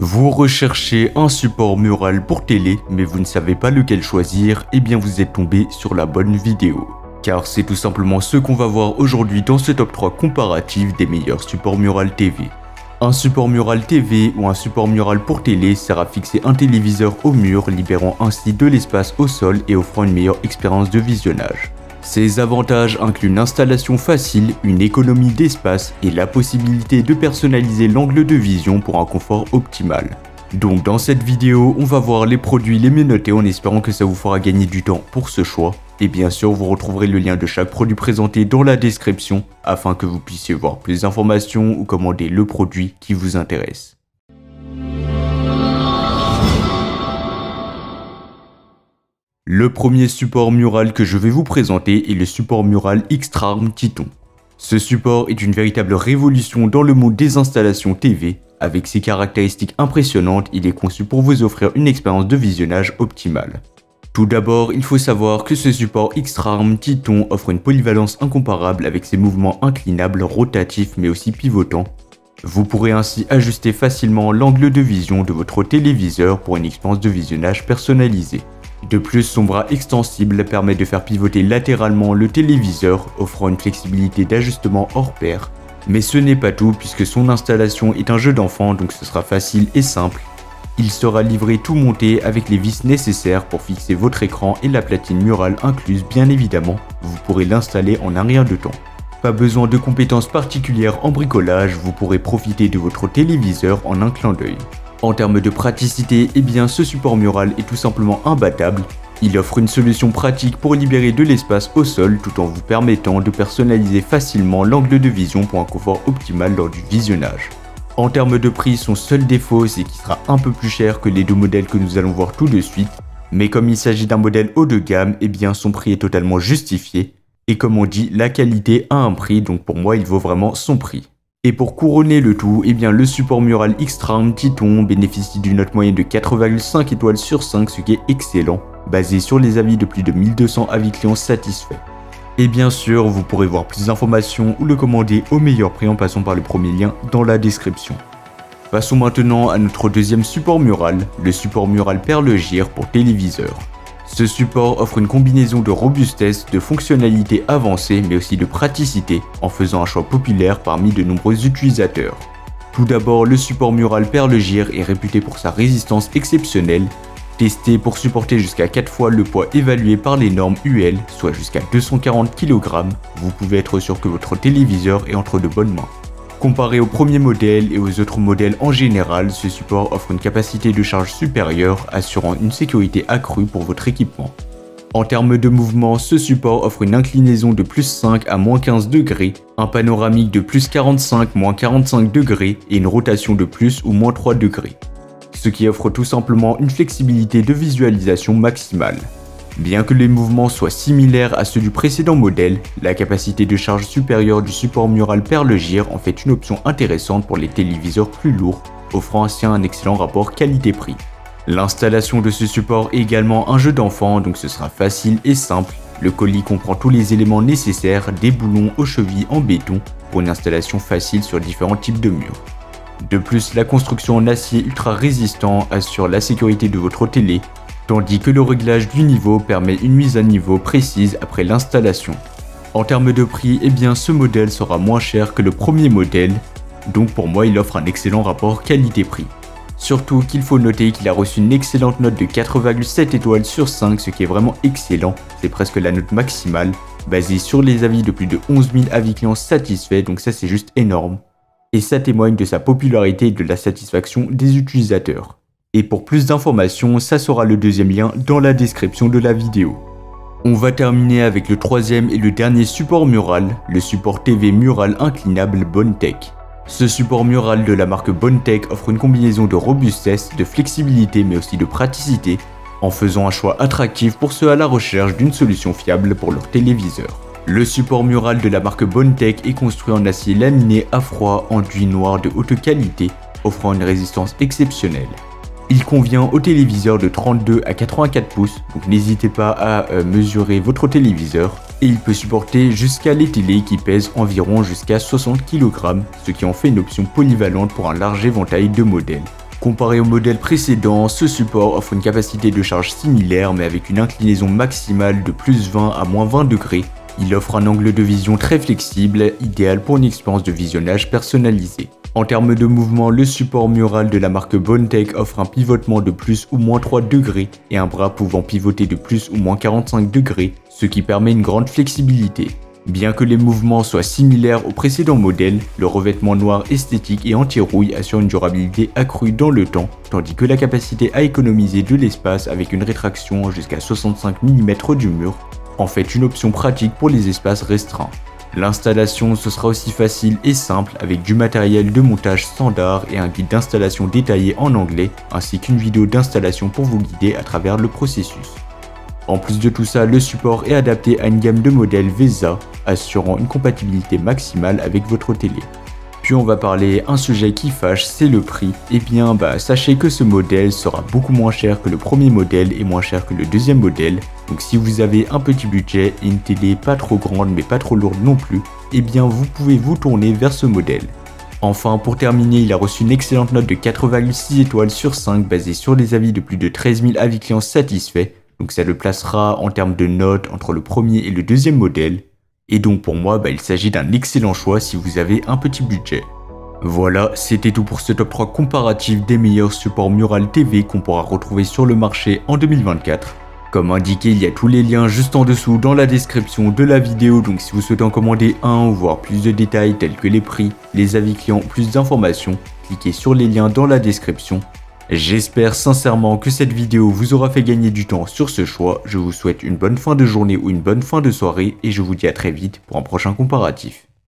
Vous recherchez un support mural pour télé, mais vous ne savez pas lequel choisir, et bien vous êtes tombé sur la bonne vidéo. Car c'est tout simplement ce qu'on va voir aujourd'hui dans ce top 3 comparatif des meilleurs supports mural TV. Un support mural TV ou un support mural pour télé sert à fixer un téléviseur au mur, libérant ainsi de l'espace au sol et offrant une meilleure expérience de visionnage. Ces avantages incluent une installation facile, une économie d'espace et la possibilité de personnaliser l'angle de vision pour un confort optimal. Donc dans cette vidéo, on va voir les produits les mieux notés en espérant que ça vous fera gagner du temps pour ce choix. Et bien sûr, vous retrouverez le lien de chaque produit présenté dans la description afin que vous puissiez voir plus d'informations ou commander le produit qui vous intéresse. Le premier support mural que je vais vous présenter est le support mural X-Trarm Titon. Ce support est une véritable révolution dans le monde des installations TV. Avec ses caractéristiques impressionnantes, il est conçu pour vous offrir une expérience de visionnage optimale. Tout d'abord, il faut savoir que ce support X-Trarm Titon offre une polyvalence incomparable avec ses mouvements inclinables, rotatifs mais aussi pivotants. Vous pourrez ainsi ajuster facilement l'angle de vision de votre téléviseur pour une expérience de visionnage personnalisée. De plus, son bras extensible permet de faire pivoter latéralement le téléviseur, offrant une flexibilité d'ajustement hors pair. Mais ce n'est pas tout puisque son installation est un jeu d'enfant, donc ce sera facile et simple. Il sera livré tout monté avec les vis nécessaires pour fixer votre écran et la platine murale incluse bien évidemment. Vous pourrez l'installer en un rien de temps. Pas besoin de compétences particulières en bricolage, vous pourrez profiter de votre téléviseur en un clin d'œil. En termes de praticité, eh bien ce support mural est tout simplement imbattable. Il offre une solution pratique pour libérer de l'espace au sol tout en vous permettant de personnaliser facilement l'angle de vision pour un confort optimal lors du visionnage. En termes de prix, son seul défaut c'est qu'il sera un peu plus cher que les deux modèles que nous allons voir tout de suite. Mais comme il s'agit d'un modèle haut de gamme, eh bien son prix est totalement justifié. Et comme on dit, la qualité a un prix, donc pour moi il vaut vraiment son prix. Et pour couronner le tout, eh bien le support mural X-Trarm Titon bénéficie d'une note moyenne de 4,5 étoiles sur 5, ce qui est excellent, basé sur les avis de plus de 1200 avis clients satisfaits. Et bien sûr, vous pourrez voir plus d'informations ou le commander au meilleur prix en passant par le premier lien dans la description. Passons maintenant à notre deuxième support mural, le support mural Perle Gire pour téléviseur. Ce support offre une combinaison de robustesse, de fonctionnalités avancées mais aussi de praticité en faisant un choix populaire parmi de nombreux utilisateurs. Tout d'abord, le support mural Perle Gire est réputé pour sa résistance exceptionnelle, testé pour supporter jusqu'à 4 fois le poids évalué par les normes UL, soit jusqu'à 240 kg. Vous pouvez être sûr que votre téléviseur est entre de bonnes mains. Comparé au premier modèle et aux autres modèles en général, ce support offre une capacité de charge supérieure, assurant une sécurité accrue pour votre équipement. En termes de mouvement, ce support offre une inclinaison de plus 5 à moins 15 degrés, un panoramique de plus 45, moins 45 degrés et une rotation de plus ou moins 3 degrés. Ce qui offre tout simplement une flexibilité de visualisation maximale. Bien que les mouvements soient similaires à ceux du précédent modèle, la capacité de charge supérieure du support mural Perle Gire en fait une option intéressante pour les téléviseurs plus lourds, offrant ainsi un excellent rapport qualité-prix. L'installation de ce support est également un jeu d'enfant, donc ce sera facile et simple. Le colis comprend tous les éléments nécessaires, des boulons aux chevilles en béton pour une installation facile sur différents types de murs. De plus, la construction en acier ultra résistant assure la sécurité de votre télé, tandis que le réglage du niveau permet une mise à niveau précise après l'installation. En termes de prix, eh bien ce modèle sera moins cher que le premier modèle, donc pour moi il offre un excellent rapport qualité-prix. Surtout qu'il faut noter qu'il a reçu une excellente note de 4,7 étoiles sur 5, ce qui est vraiment excellent, c'est presque la note maximale, basée sur les avis de plus de 11 000 avis clients satisfaits, donc ça c'est juste énorme. Et ça témoigne de sa popularité et de la satisfaction des utilisateurs. Et pour plus d'informations, ça sera le deuxième lien dans la description de la vidéo. On va terminer avec le troisième et le dernier support mural, le support TV mural inclinable Bondtech. Ce support mural de la marque Bondtech offre une combinaison de robustesse, de flexibilité mais aussi de praticité, en faisant un choix attractif pour ceux à la recherche d'une solution fiable pour leur téléviseur. Le support mural de la marque Bondtech est construit en acier laminé à froid enduit noir de haute qualité, offrant une résistance exceptionnelle. Il convient aux téléviseurs de 32 à 84 pouces, donc n'hésitez pas à mesurer votre téléviseur. Et il peut supporter jusqu'à les télés qui pèsent environ jusqu'à 60 kg, ce qui en fait une option polyvalente pour un large éventail de modèles. Comparé au modèle précédent, ce support offre une capacité de charge similaire mais avec une inclinaison maximale de plus 20 à moins 20 degrés. Il offre un angle de vision très flexible, idéal pour une expérience de visionnage personnalisée. En termes de mouvement, le support mural de la marque Bondtech offre un pivotement de plus ou moins 3 degrés et un bras pouvant pivoter de plus ou moins 45 degrés, ce qui permet une grande flexibilité. Bien que les mouvements soient similaires au précédent modèle, le revêtement noir esthétique et anti-rouille assure une durabilité accrue dans le temps, tandis que la capacité à économiser de l'espace avec une rétraction jusqu'à 65 mm du mur en fait une option pratique pour les espaces restreints. L'installation ce sera aussi facile et simple avec du matériel de montage standard et un guide d'installation détaillé en anglais, ainsi qu'une vidéo d'installation pour vous guider à travers le processus. En plus de tout ça, le support est adapté à une gamme de modèles VESA, assurant une compatibilité maximale avec votre télé. Puis on va parler un sujet qui fâche, c'est le prix. Et bien sachez que ce modèle sera beaucoup moins cher que le premier modèle et moins cher que le deuxième modèle. Donc si vous avez un petit budget et une télé pas trop grande mais pas trop lourde non plus, et bien vous pouvez vous tourner vers ce modèle. Enfin, pour terminer, il a reçu une excellente note de 4,6 étoiles sur 5 basée sur les avis de plus de 13 000 avis clients satisfaits. Donc ça le placera en termes de notes entre le premier et le deuxième modèle. Et donc pour moi, il s'agit d'un excellent choix si vous avez un petit budget. Voilà, c'était tout pour ce top 3 comparatif des meilleurs supports Mural TV qu'on pourra retrouver sur le marché en 2024. Comme indiqué, il y a tous les liens juste en dessous dans la description de la vidéo, donc si vous souhaitez en commander un ou voir plus de détails tels que les prix, les avis clients, plus d'informations, cliquez sur les liens dans la description. J'espère sincèrement que cette vidéo vous aura fait gagner du temps sur ce choix. Je vous souhaite une bonne fin de journée ou une bonne fin de soirée et je vous dis à très vite pour un prochain comparatif.